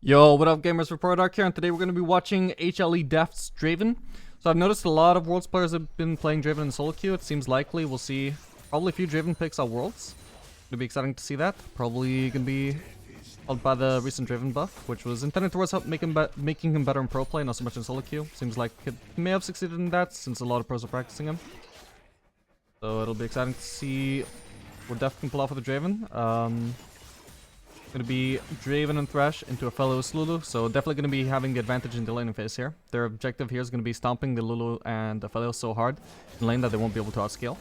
Yo, what up gamers, Report here, and today we're going to be watching HLE Deft Draven. So I've noticed a lot of Worlds players have been playing Draven in solo queue. It seems likely we'll see probably a few Draven picks at Worlds. It'll be exciting to see that. Probably going to be helped by the recent Draven buff, which was intended towards making him better in pro play, not so much in solo queue. Seems like it may have succeeded in that since a lot of pros are practicing him. So it'll be exciting to see what Deft can pull off with the Draven. Going to be Draven and Thresh into a fellow Lulu, so definitely going to be having the advantage in the laning phase here. Their objective here is going to be stomping the Lulu and the fellow so hard in lane that they won't be able to outscale.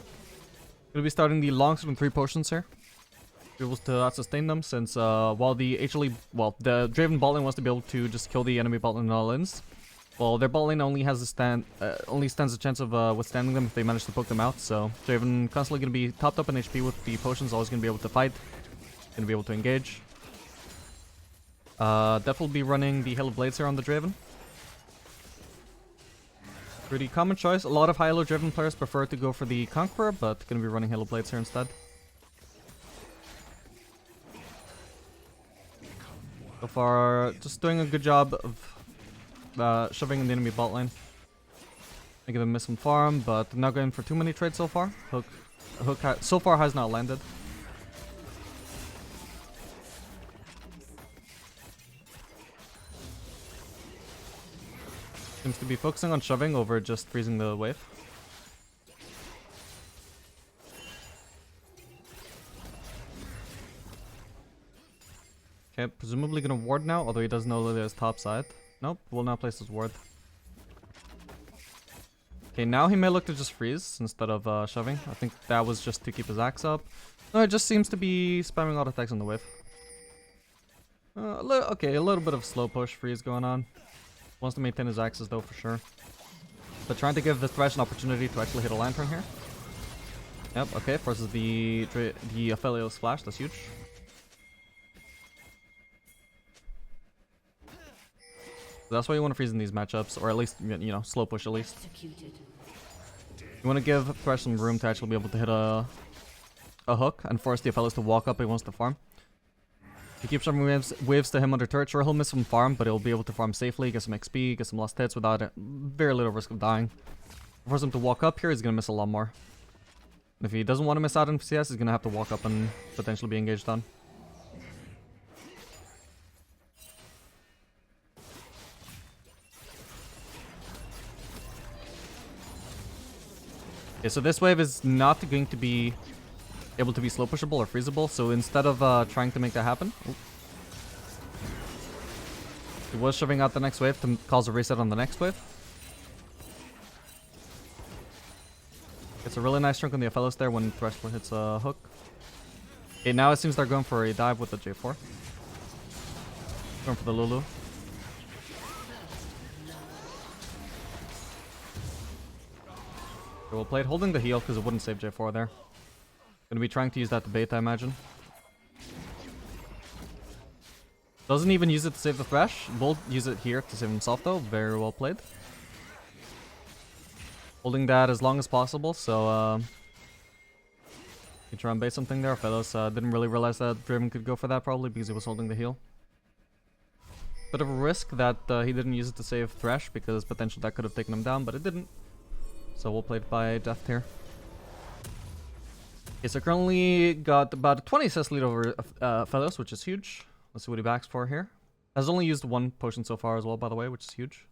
Going to be starting the longsword and 3 potions here. Be able to out-sustain them since while the Draven bot lane wants to be able to just kill the enemy bot lane in all ins. Well, their bot lane only has only stands a chance of withstanding them if they manage to poke them out. So Draven constantly going to be topped up in HP with the potions, always going to be able to fight, going to be able to engage. Def will be running the HLE Blades here on the Draven. Pretty common choice. A lot of high-elo Draven players prefer to go for the Conqueror, but gonna be running HLE Blades here instead. So far, just doing a good job of shoving in the enemy bot lane. Making them miss some farm, but not going for too many trades so far. Hook so far has not landed. Seems to be focusing on shoving over just freezing the wave. Okay, presumably gonna ward now, although he doesn't know that there's top side. Nope, will not place his ward. Okay, now he may look to just freeze instead of shoving. I think that was just to keep his axe up. No, it just seems to be spamming auto attacks on the wave. Okay, a little bit of slow push freeze going on. Wants to maintain his axes though for sure. But trying to give the Thresh an opportunity to actually hit a lantern here. Yep, okay, forces the Aphelios flash, that's huge. So that's why you want to freeze in these matchups, or at least, you know, slow push at least. You want to give Thresh some room to actually be able to hit a hook and force the Aphelios to walk up if he wants to farm. If you keep shoving waves to him under turret, sure, he'll miss some farm, but he'll be able to farm safely, get some XP, get some lost hits without very little risk of dying. Force him to walk up here, he's going to miss a lot more. And if he doesn't want to miss out on CS, he's going to have to walk up and potentially be engaged on. Okay, so this wave is not going to be able to be slow pushable or freezable, so instead of trying to make that happen, he was shoving out the next wave to cause a reset on the next wave. It's a really nice chunk on the Aphelios there when Thresh hits a hook. Okay, now it seems they're going for a dive with the J4. Going for the Lulu. Okay, well played, holding the heal because it wouldn't save J4 there. Gonna be trying to use that to bait, I imagine. Doesn't even use it to save the Thresh. Will use it here to save himself though. Very well played. Holding that as long as possible, so you try and bait something there. Fellows didn't really realize that Draven could go for that probably because he was holding the heal. Bit of a risk that he didn't use it to save Thresh because potentially that could have taken him down, but it didn't. So well played by Deft here. Okay, so currently got about a 20 assist lead over Fellows, which is huge. Let's see what he backs for here. Has only used 1 potion so far as well, by the way, which is huge.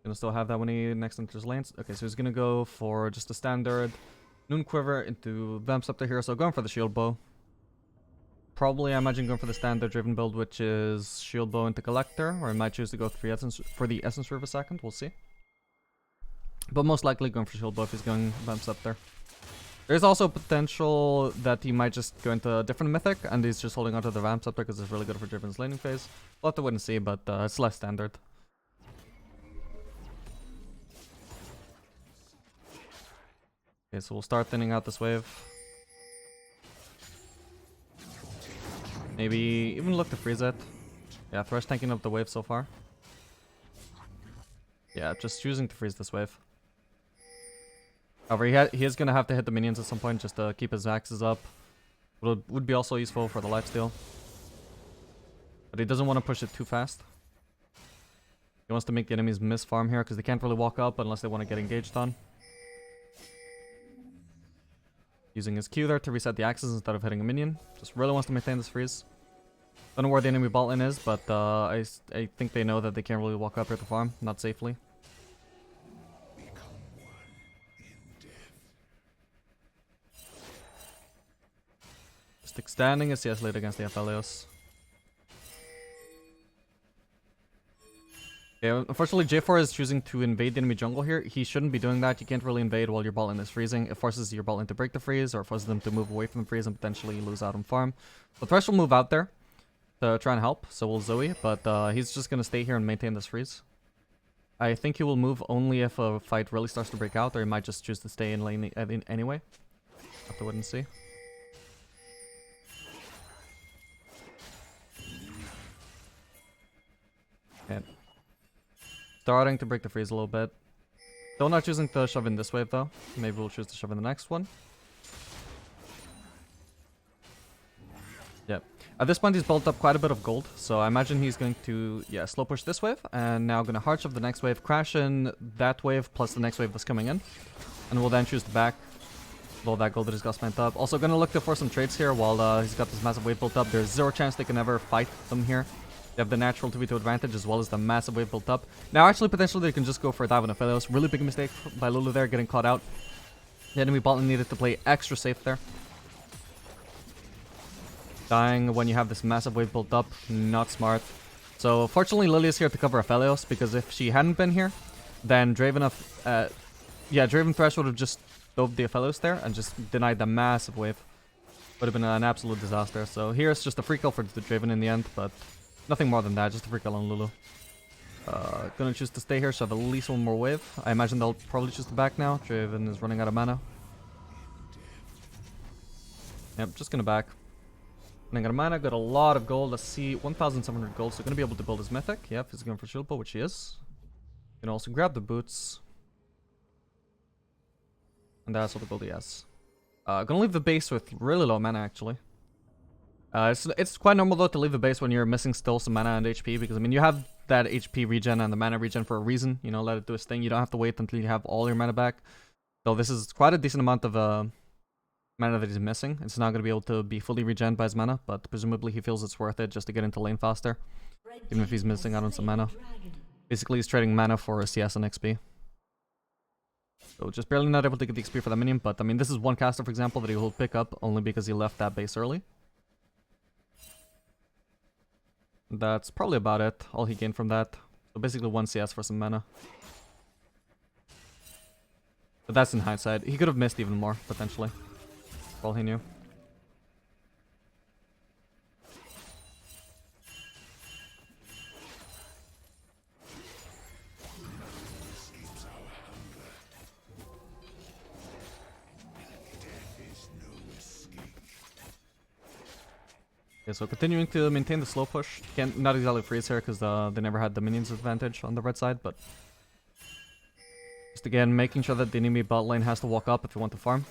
Gonna still have that when he next enters lanes. Okay, so he's gonna go for just a standard Noon Quiver into Vamp Scepter here, so going for the Shield Bow. Probably, I imagine, going for the standard Draven build, which is Shield Bow into Collector, or I might choose to go for the Essence Reave a second, we'll see. But most likely going for Shield Bow if he's going Vamp Scepter. There's also potential that he might just go into a different mythic, and he's just holding onto the Vamp Scepter because it's really good for Draven's laning phase. We'll have to wait and see, but it's less standard. Okay, so we'll start thinning out this wave. Maybe even look to freeze it. Yeah, Thresh tanking up the wave so far. Yeah, just choosing to freeze this wave. However, he is going to have to hit the minions at some point just to keep his axes up. Would be also useful for the lifesteal. But he doesn't want to push it too fast. He wants to make the enemies miss farm here because they can't really walk up unless they want to get engaged on. Using his Q there to reset the axes instead of hitting a minion. Just really wants to maintain this freeze. Don't know where the enemy bot lane is, but I think they know that they can't really walk up here to farm. Not safely. Just extending his CS lead against the HLEs. Yeah, unfortunately J4 is choosing to invade the enemy jungle here. He shouldn't be doing that. You can't really invade while your bot lane is freezing. It forces your bot lane to break the freeze, or forces them to move away from the freeze and potentially lose out on farm. The Thresh will move out there to try and help, so will Zoe, but he's just going to stay here and maintain this freeze. I think he will move only if a fight really starts to break out, or he might just choose to stay in lane anyway. Have to wait and see. And starting to break the freeze a little bit. Still not choosing to shove in this wave though. Maybe we'll choose to shove in the next one. Yep. At this point he's built up quite a bit of gold, so I imagine he's going to, yeah, slow push this wave, and now gonna hard shove the next wave, crash in that wave plus the next wave that's coming in, and we'll then choose to back with all that gold that he's got spent up. Also gonna look to force some trades here while he's got this massive wave built up. There's zero chance they can ever fight them here. They have the natural 2v2 advantage as well as the massive wave built up. Now actually potentially they can just go for a dive on Aphelios. Really big mistake by Lulu there, getting caught out. The enemy bot lane needed to play extra safe there. Dying when you have this massive wave built up, not smart. So fortunately Lily is here to cover Aphelios, because if she hadn't been here, then Draven Thresh would have just dove the Aphelios there and just denied the massive wave. Would have been an absolute disaster. So here's just a free kill for the Draven in the end, but nothing more than that, just a free kill on Lulu. Gonna choose to stay here, so I have at least one more wave. I imagine they'll probably choose to back now. Draven is running out of mana. Yep, just gonna back. Running out of mana, got a lot of gold. Let's see, 1,700 gold, so gonna be able to build his mythic. Yep, he's going for shield pull, which he is. Can also grab the boots. And that's all the gold he has. Gonna leave the base with really low mana, actually. It's quite normal though to leave the base when you're missing still some mana and HP, because I mean you have that HP regen and the mana regen for a reason. You know, let it do its thing. You don't have to wait until you have all your mana back. So this is quite a decent amount of mana that he's missing. It's not going to be able to be fully regen by his mana, but presumably he feels it's worth it just to get into lane faster, even if he's missing out on some mana. Basically he's trading mana for CS and XP. So just barely not able to get the XP for that minion, but I mean this is one caster for example that he will pick up only because he left that base early. That's probably about it, all he gained from that. So basically 1 CS for some mana. But that's in hindsight. He could have missed even more, potentially. For all he knew. Okay, so continuing to maintain the slow push. Not exactly freeze here because they never had the minions advantage on the red side, but just again making sure that the enemy bot lane has to walk up if you want to farm.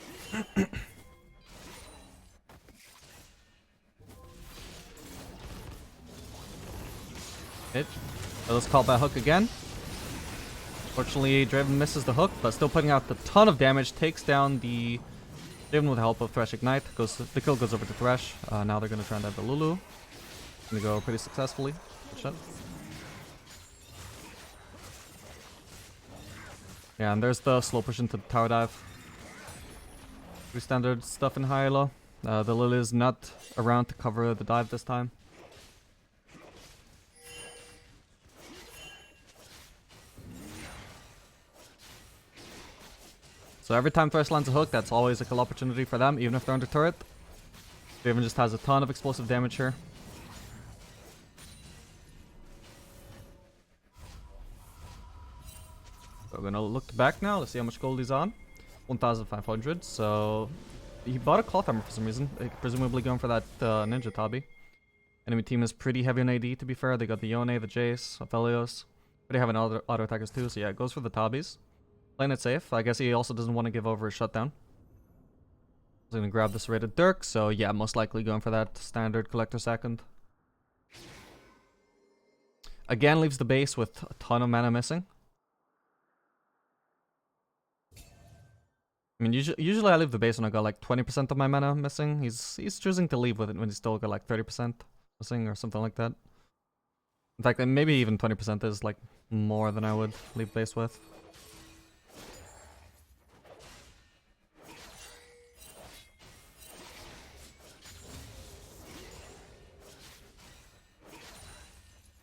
Hit. Let's call that hook again. Fortunately, Draven misses the hook, but still putting out a ton of damage. Takes down the Draven with the help of Thresh Ignite. The kill goes over to Thresh. Now they're going to try and dive the Lulu. Gonna go pretty successfully. Good shot. Yeah, and there's the slow push into the tower dive. Pretty standard stuff in high elo. The Lily is not around to cover the dive this time. So every time Thresh lands a hook, that's always a kill opportunity for them, even if they're under turret. Draven just has a ton of explosive damage here. So we're gonna look back now, let's see how much gold he's on. 1,500, so he bought a cloth armor for some reason, presumably going for that ninja Tabi. Enemy team is pretty heavy on AD, to be fair. They got the Yone, the Jace, Aphelios. But they have an auto attackers too, so yeah, it goes for the Tabis. Playing it safe. I guess he also doesn't want to give over his shutdown. He's gonna grab this rated Dirk, so yeah, most likely going for that standard collector second. Again, leaves the base with a ton of mana missing. I mean, usually I leave the base when I got like 20% of my mana missing. He's choosing to leave with it when he's still got like 30% missing or something like that. In fact, maybe even 20% is like more than I would leave base with.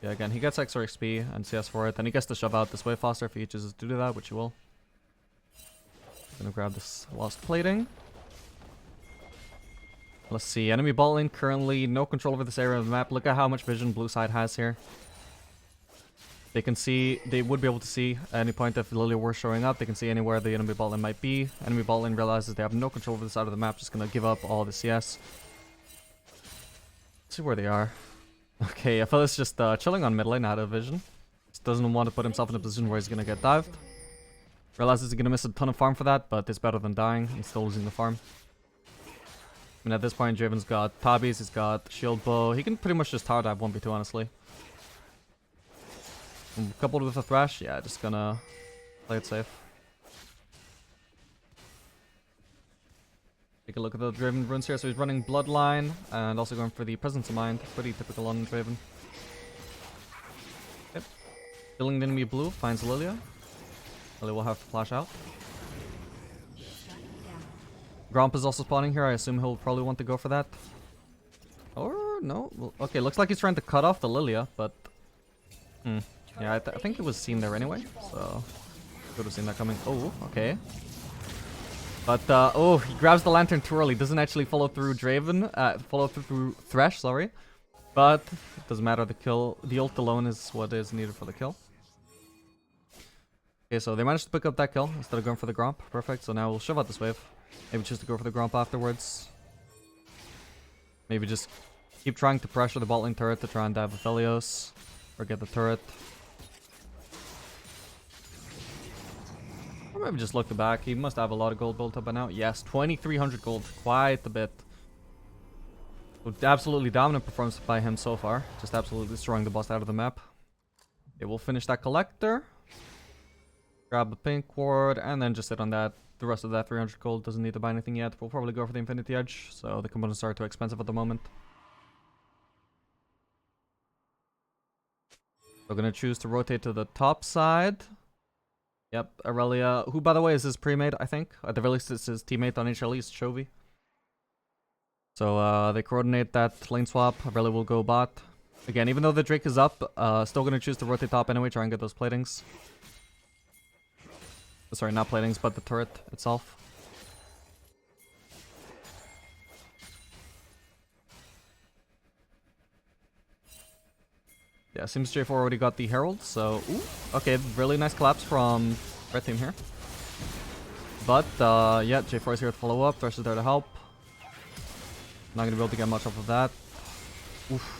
Yeah, again, he gets extra XP and CS for it, and he gets to shove out this wave faster if he chooses to do that, which he will. Gonna grab this lost plating. Let's see, enemy bot lane currently no control over this area of the map. Look at how much vision blue side has here. They can see, they would be able to see at any point if Lilia were showing up. They can see anywhere the enemy bot lane might be. Enemy bot lane realizes they have no control over this side of the map, just gonna give up all the CS. Let's see where they are. Okay, I feel it's just chilling on mid lane out of vision. Just doesn't want to put himself in a position where he's gonna get dived. Realizes he's gonna miss a ton of farm for that, but it's better than dying and still losing the farm. I mean, at this point, Draven's got Tabis, he's got Shield Bow. He can pretty much just tower dive 1v2, honestly. And coupled with a Thrash, yeah, just gonna play it safe. Take a look at the Draven runes here. So he's running Bloodline and also going for the Presence of Mind. Pretty typical on Draven. Yep. Killing the enemy blue, finds Lilia. Lilia will have to flash out. Gromp is also spawning here. I assume he'll probably want to go for that. Or no? Well, okay, looks like he's trying to cut off the Lilia, but... Yeah, I think it was seen there anyway, so... Could have seen that coming. Oh, okay. But, oh, he grabs the lantern too early. Doesn't actually follow through Draven. Follow through Thresh, sorry. But, it doesn't matter. The kill, the ult alone is what is needed for the kill. Okay, so they managed to pick up that kill instead of going for the Gromp. Perfect, so now we'll shove out this wave. Maybe choose to go for the Gromp afterwards. Maybe just keep trying to pressure the bot lane turret to try and dive Aphelios. Or get the turret. Or maybe just look back. He must have a lot of gold built up by now. Yes, 2,300 gold. Quite a bit. So absolutely dominant performance by him so far. Just absolutely destroying the boss out of the map. Okay, we'll finish that collector. Grab the pink ward. And then just sit on that. The rest of that 300 gold doesn't need to buy anything yet. We'll probably go for the Infinity Edge. So the components are too expensive at the moment. We're gonna choose to rotate to the top side. Yep, Aurelia, who by the way is his pre-made, I think. At the very least, it's his teammate on HLE, it's Chovy. So they coordinate that lane swap. Aurelia will go bot. Again, even though the Drake is up, still gonna choose to rotate top anyway, try and get those platings. Sorry, not platings, but the turret itself. Yeah, seems J4 already got the Herald, so... Ooh, okay, really nice collapse from red team here. But, yeah, J4 is here to follow up, Thresh is there to help. Not gonna be able to get much off of that. Oof.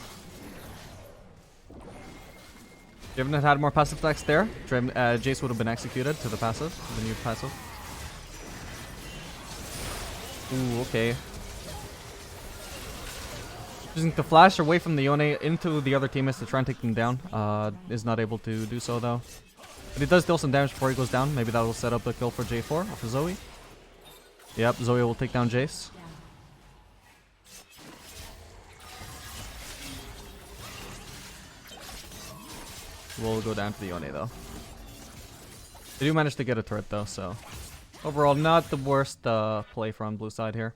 Draven had more passive attacks there. Jace would have been executed to the passive, the new passive. Ooh, okay. Using the flash away from the Yone into the other teammates to try and take them down. Is not able to do so though. But he does deal some damage before he goes down. Maybe that will set up a kill for J4 or for Zoe. Yep, Zoe will take down Jace. We'll go down to the Yone though. They do manage to get a turret though, so... Overall, not the worst play from blue side here.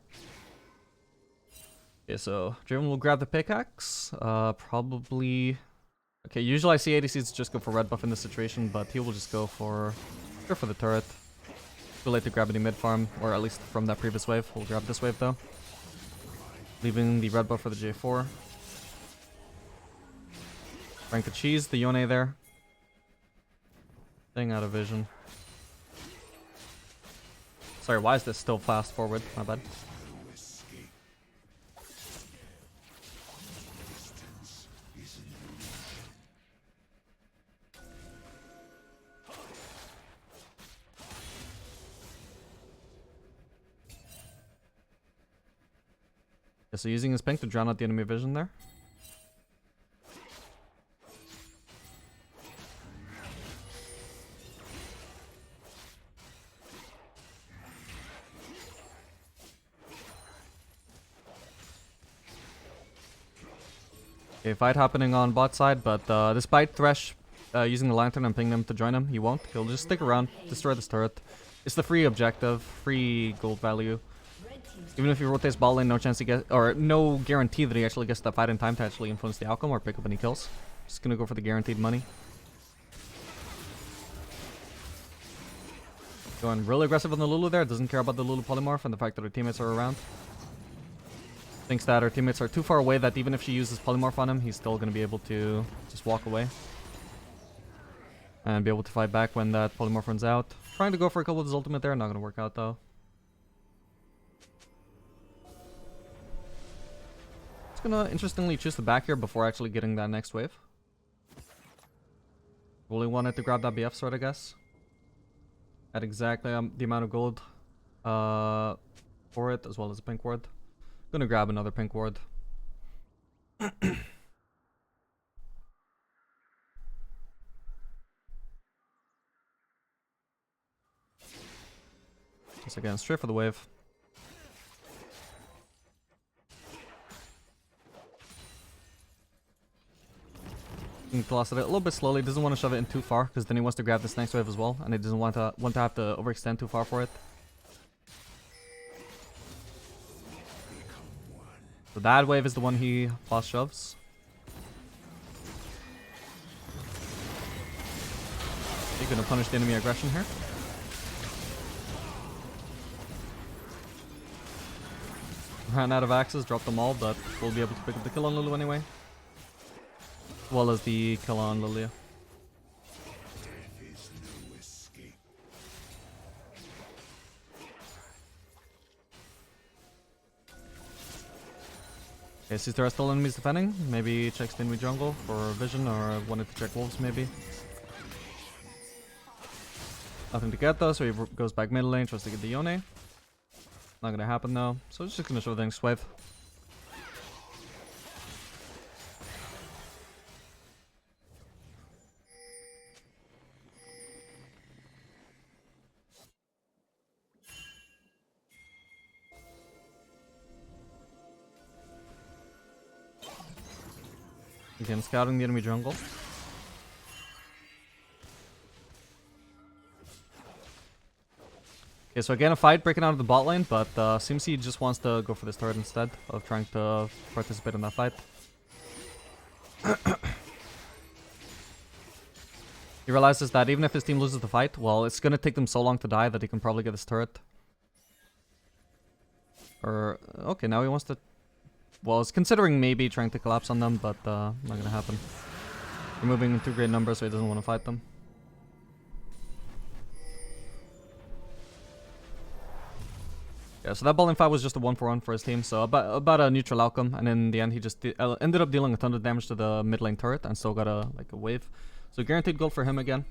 Okay, so Draven will grab the pickaxe. Probably... Okay, usually I see ADCs just go for red buff in this situation, but he will just go for the turret. Too late to grab any mid farm, or at least from that previous wave. We'll grab this wave though. Leaving the red buff for the J4. Trying to cheese the Yone there. Staying out of vision. Sorry, why is this still fast forward? My bad. Yeah, so using his pink to drown out the enemy vision there. Okay, fight happening on bot side, but despite Thresh using the lantern and pinging him to join him, he won't. He'll just stick around, destroy this turret. It's the free objective, free gold value. Even if he rotates bot lane, no chance to get, or no guarantee that he actually gets that fight in time to actually influence the outcome or pick up any kills. Just gonna go for the guaranteed money. Going really aggressive on the Lulu there. Doesn't care about the Lulu polymorph and the fact that her teammates are around. Thinks that her teammates are too far away that even if she uses polymorph on him, he's still going to be able to just walk away. And be able to fight back when that polymorph runs out. Trying to go for a couple with his ultimate there. Not going to work out though. It's going to interestingly choose the back here before actually getting that next wave. Really wanted to grab that BF sword, I guess. At exactly the amount of gold for it, as well as a pink ward. Gonna grab another pink ward. Just again, straight for the wave. Toss it a little bit slowly. Doesn't want to shove it in too far because then he wants to grab this next wave as well, and he doesn't want to have to overextend too far for it. So that wave is the one he fast shoves. You're gonna punish the enemy aggression here. Ran out of axes, dropped them all, but we'll be able to pick up the kill on Lulu anyway. As well as the kill on Lilia. Okay, sees there are still enemies defending. Maybe checks the enemy jungle for vision, or wanted to check wolves maybe. Nothing to get though, so he goes back mid lane, tries to get the Yone. Not gonna happen though, so it's just gonna show the next wave. Again, scouting the enemy jungle. Okay, so again a fight breaking out of the bot lane, but seems he just wants to go for this turret instead of trying to participate in that fight. He realizes that even if his team loses the fight, well, it's gonna take them so long to die that he can probably get this turret. Or, okay, now he wants to... Well, it's considering maybe trying to collapse on them, but not gonna happen. They're moving in too great numbers, so he doesn't want to fight them. Yeah, so that bowling fight was just a 1-for-1 for his team, so about a neutral outcome, and in the end he just ended up dealing a ton of damage to the mid lane turret and still got a wave. So guaranteed gold for him again.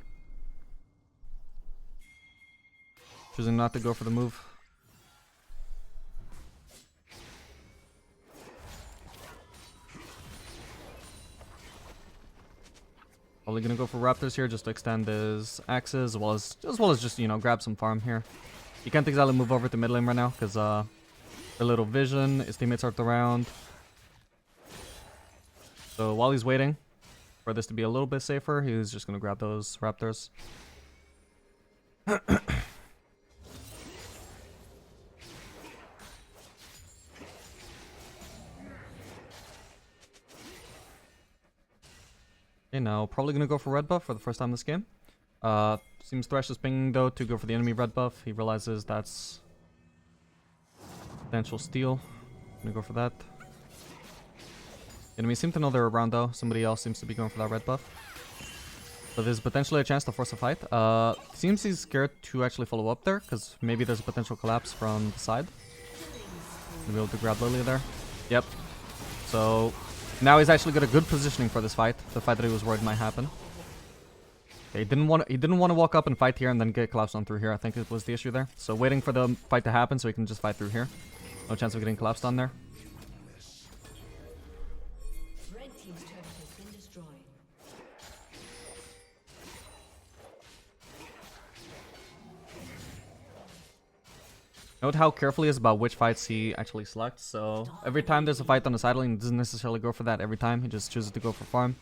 Choosing not to go for the move. Probably gonna go for Raptors here just to extend his axes, as well as just, you know, grab some farm here. He can't exactly move over to mid lane right now because a little vision, his teammates aren't around. So while he's waiting for this to be a little bit safer, he's just gonna grab those Raptors. Okay, now probably gonna go for red buff for the first time this game. Seems Thresh is pinging though to go for the enemy red buff. He realizes that's potential steal. Gonna go for that. Enemies seem to know they're around though. Somebody else seems to be going for that red buff. So there's potentially a chance to force a fight. Seems he's scared to actually follow up there because maybe there's a potential collapse from the side. Gonna be able to grab Lilia there. Yep. So now he's actually got a good positioning for this fight. The fight that he was worried might happen. Okay, he didn't want to walk up and fight here and then get collapsed on through here. I think it was the issue there. So waiting for the fight to happen so he can just fight through here. No chance of getting collapsed on there. Red team's turret has been destroyed. Note how careful he is about which fights he actually selects. So every time there's a fight on the side lane, he doesn't necessarily go for that every time. He just chooses to go for farm.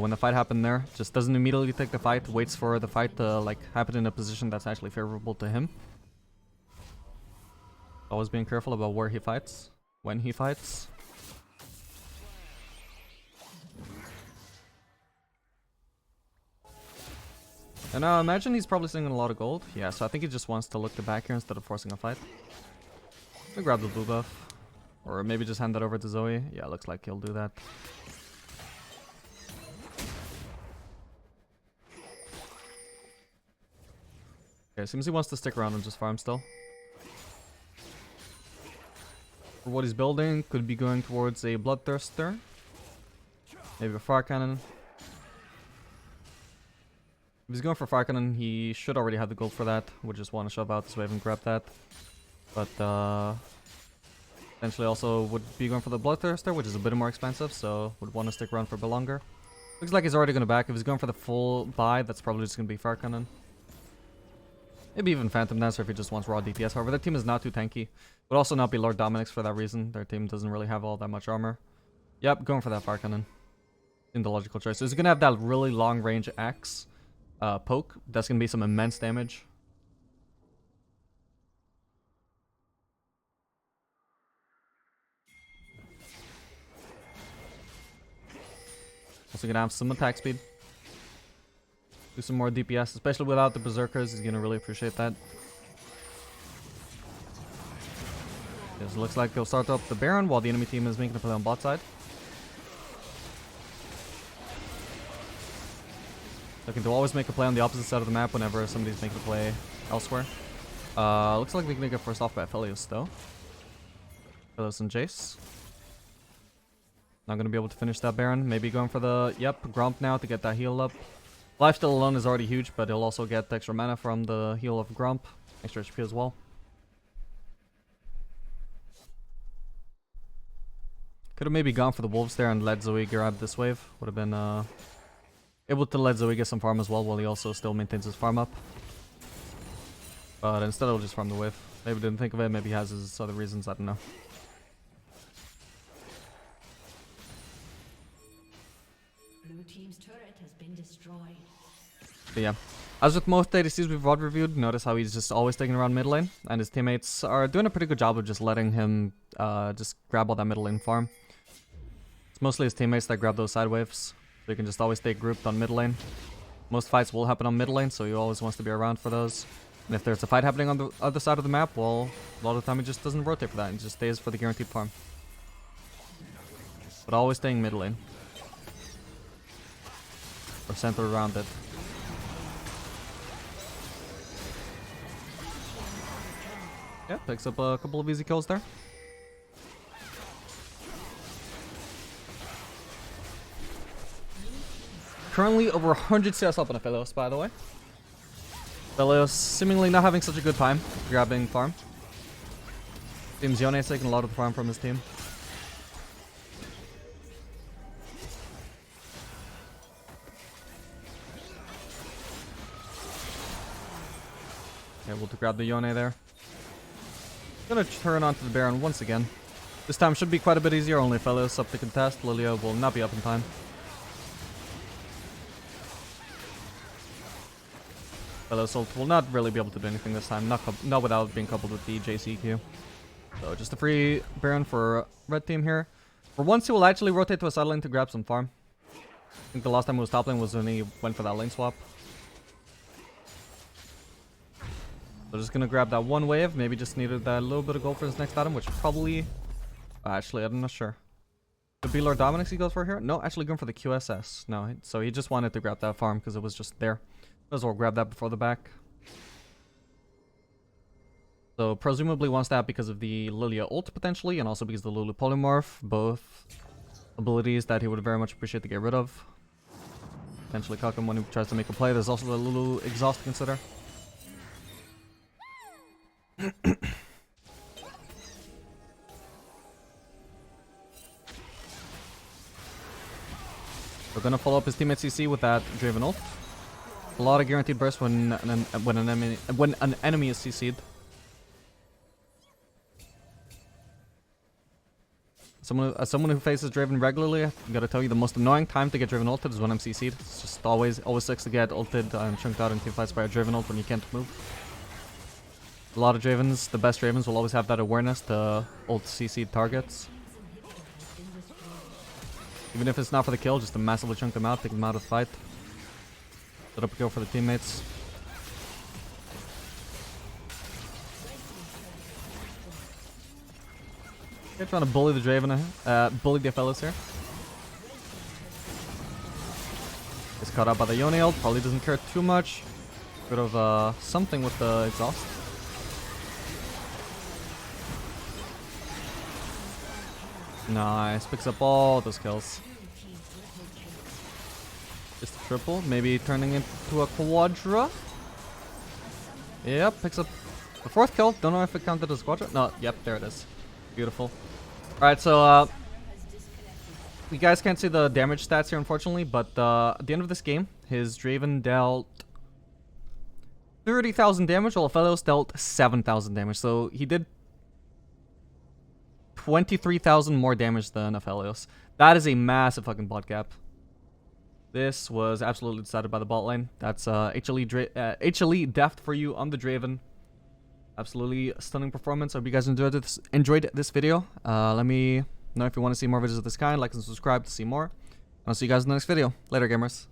When the fight happened there, just doesn't immediately take the fight, waits for the fight to like happen in a position that's actually favorable to him. Always being careful about where he fights, when he fights. And imagine he's probably sitting on a lot of gold. Yeah, so I think he just wants to look to back here instead of forcing a fight. I'll grab the blue buff. Or maybe just hand that over to Zoe. Yeah, looks like he'll do that. Okay, seems he wants to stick around and just farm still. For what he's building, could be going towards a Bloodthirster. Maybe a Fire Cannon. If he's going for Fire Cannon, he should already have the gold for that. Would just want to shove out this wave and grab that. But potentially also would be going for the Bloodthirster, which is a bit more expensive, so would want to stick around for a bit longer. Looks like he's already going to back. If he's going for the full buy, that's probably just going to be Fire Cannon. Maybe even Phantom Dancer if he just wants raw DPS. However, their team is not too tanky. Would also not be Lord Dominic's for that reason. Their team doesn't really have all that much armor. Yep, going for that Fire Cannon. In the logical choice. So he's going to have that really long range axe poke. That's going to be some immense damage. Also going to have some attack speed. Do some more DPS, especially without the Berserkers. He's going to really appreciate that. Yes, looks like he'll start up the Baron while the enemy team is making a play on bot side. Looking to always make a play on the opposite side of the map whenever somebody's making a play elsewhere. Looks like they're going to get first off by Aphelios though. Aphelios and Jace. Not going to be able to finish that Baron. Maybe going for the, Gromp now to get that heal up. Lifesteal alone is already huge, but he'll also get extra mana from the heal of Gromp. Extra HP as well. Could have maybe gone for the Wolves there and let Zoe grab this wave. Would have been able to let Zoe get some farm as well while he also still maintains his farm up. But instead he'll just farm the wave. Maybe didn't think of it, maybe he has his other reasons, I don't know. Blue team's turret has been destroyed. But yeah, as with most ADCs we've VOD reviewed, notice how he's just always taking around mid lane, and his teammates are doing a pretty good job of just letting him just grab all that middle lane farm. It's mostly his teammates that grab those side waves, so he can just always stay grouped on mid lane. Most fights will happen on mid lane, so he always wants to be around for those. And if there's a fight happening on the other side of the map, well, a lot of the time he just doesn't rotate for that, and just stays for the guaranteed farm. But always staying mid lane. Or center around it. Yeah, picks up a couple of easy kills there. Currently over 100 CS up on Aphelios, by the way. Aphelios seemingly not having such a good time grabbing farm. Seems Yone is taking a lot of the farm from his team. Able to grab the Yone there. Gonna turn onto the Baron once again. This time should be quite a bit easier, only Aphelios up to contest. Lilia will not be up in time. Aphelios ult will not really be able to do anything this time, not without being coupled with the JCQ. So just a free Baron for red team here. For once he will actually rotate to a side lane to grab some farm. I think the last time he was top lane was when he went for that lane swap. So just gonna grab that one wave, maybe just needed that little bit of gold for his next item, which probably... actually, I'm not sure. Could be Lord Dominic's he goes for here? No, actually going for the QSS. No, so he just wanted to grab that farm because it was just there. Might as well grab that before the back. So presumably wants that because of the Lilia ult potentially, and also because of the Lulu Polymorph. Both abilities that he would very much appreciate to get rid of. Potentially cock him when he tries to make a play. There's also the Lulu exhaust to consider. We're gonna follow up his teammate CC with that Draven ult. A lot of guaranteed burst when an enemy is CC'd. Someone who faces Draven regularly, I gotta tell you, the most annoying time to get Draven ulted is when I'm CC'd. It's just always sucks to get ulted and chunked out in teamfights by a Draven ult when you can't move. A lot of Dravens, the best Dravens, will always have that awareness to ult CC'd targets. Even if it's not for the kill, just to massively chunk them out, take them out of the fight. Set up a kill for the teammates. Okay, trying to bully the Draven, bully the fellas here. Gets caught out by the Yone ult, probably doesn't care too much. Bit of something with the exhaust. Nice, picks up all those kills. Just a triple, maybe turning into a quadra. Yep, picks up the 4th kill. Don't know if it counted as quadra. No, yep, there it is. Beautiful. Alright, so you guys can't see the damage stats here, unfortunately, but at the end of this game, his Draven dealt 30,000 damage, while Aphelios dealt 7,000 damage. So he did 23,000 more damage than Aphelios. That is a massive fucking bot gap. This was absolutely decided by the bot lane. That's HLE Deft for you on the Draven. Absolutely stunning performance. I hope you guys enjoyed this video. Let me know if you want to see more videos of this kind. Like and subscribe to see more. I'll see you guys in the next video. Later, gamers.